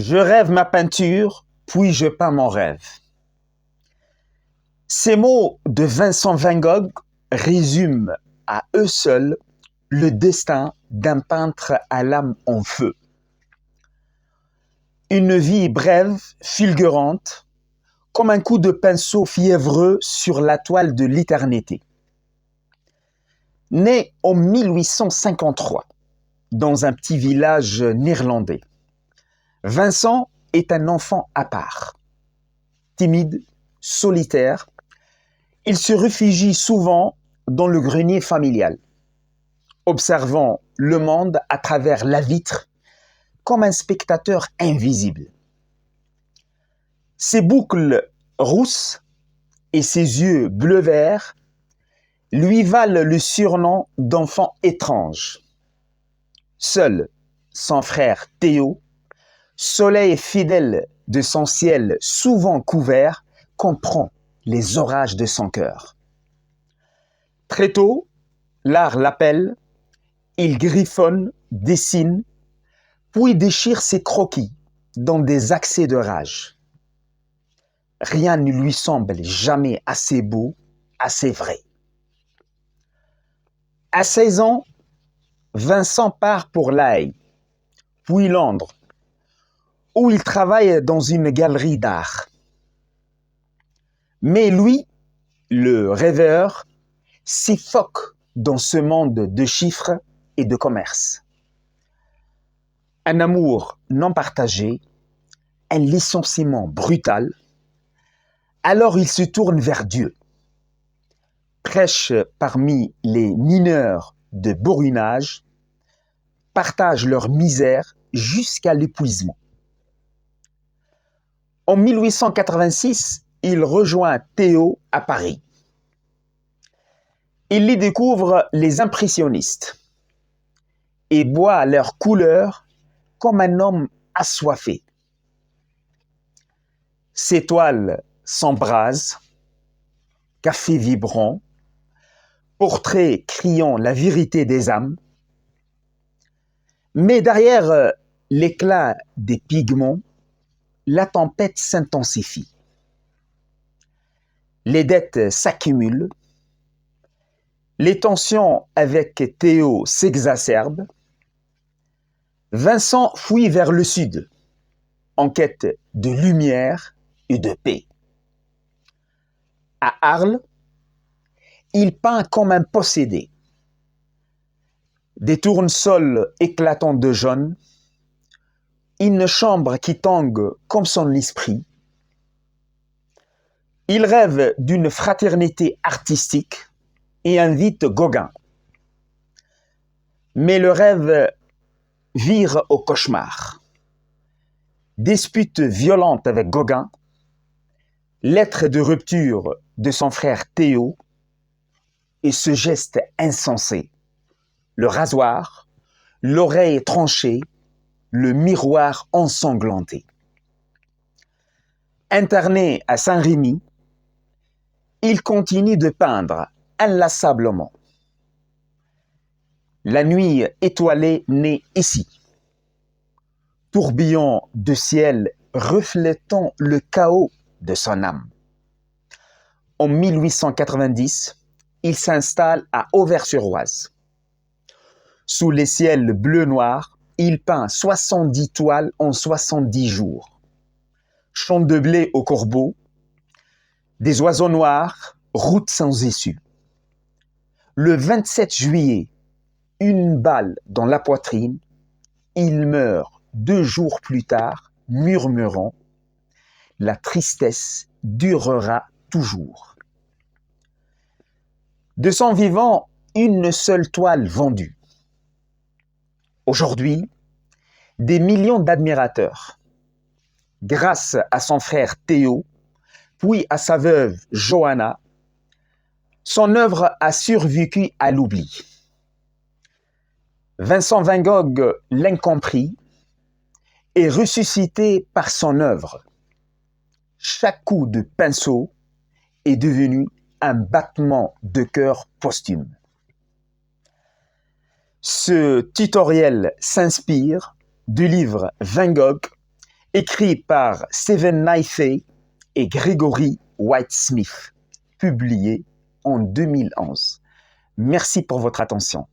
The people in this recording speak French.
Je rêve ma peinture, puis je peins mon rêve. Ces mots de Vincent Van Gogh résument à eux seuls le destin d'un peintre à l'âme en feu. Une vie brève, fulgurante, comme un coup de pinceau fiévreux sur la toile de l'éternité. Né en 1853, dans un petit village néerlandais, Vincent est un enfant à part. Timide, solitaire, il se réfugie souvent dans le grenier familial, observant le monde à travers la vitre comme un spectateur invisible. Ses boucles rousses et ses yeux bleu-vert lui valent le surnom d'enfant étrange. Seul son frère Théo, soleil fidèle de son ciel souvent couvert, comprend les orages de son cœur. Très tôt, l'art l'appelle, il griffonne, dessine, puis déchire ses croquis dans des accès de rage. Rien ne lui semble jamais assez beau, assez vrai. À 16 ans, Vincent part pour La Haye, puis Londres, où il travaille dans une galerie d'art. Mais lui, le rêveur, s'effoque dans ce monde de chiffres et de commerce. Un amour non partagé, un licenciement brutal, alors il se tourne vers Dieu, prêche parmi les mineurs de bourrinage, partage leur misère jusqu'à l'épuisement. En 1886, il rejoint Théo à Paris. Il y découvre les impressionnistes et boit leurs couleurs comme un homme assoiffé. Ses toiles s'embrasent, café vibrant, portraits criant la vérité des âmes. Mais derrière l'éclat des pigments, la tempête s'intensifie. Les dettes s'accumulent, les tensions avec Théo s'exacerbent. Vincent fuit vers le sud, en quête de lumière et de paix. À Arles, il peint comme un possédé. Des tournesols éclatants de jaune, une chambre qui tangue comme son esprit. Il rêve d'une fraternité artistique et invite Gauguin. Mais le rêve vire au cauchemar. Dispute violente avec Gauguin, lettre de rupture de son frère Théo et ce geste insensé. Le rasoir, l'oreille tranchée, le miroir ensanglanté. Interné à Saint-Rémy, il continue de peindre inlassablement. La nuit étoilée naît ici. Tourbillon de ciel reflétant le chaos de son âme. En 1890, il s'installe à Auvers-sur-Oise. Sous les ciels bleu-noir, il peint 70 toiles en 70 jours. Champs de blé au corbeau, des oiseaux noirs, route sans issue. Le 27 juillet, une balle dans la poitrine, il meurt 2 jours plus tard, murmurant « La tristesse durera toujours ». De son vivant, une seule toile vendue. Aujourd'hui, des millions d'admirateurs. Grâce à son frère Théo, puis à sa veuve Johanna, son œuvre a survécu à l'oubli. Vincent Van Gogh, l'incompris, est ressuscité par son œuvre. Chaque coup de pinceau est devenu un battement de cœur posthume. Ce tutoriel s'inspire du livre Van Gogh, écrit par Stephen Neifei et Gregory White-Smith, publié en 2011. Merci pour votre attention.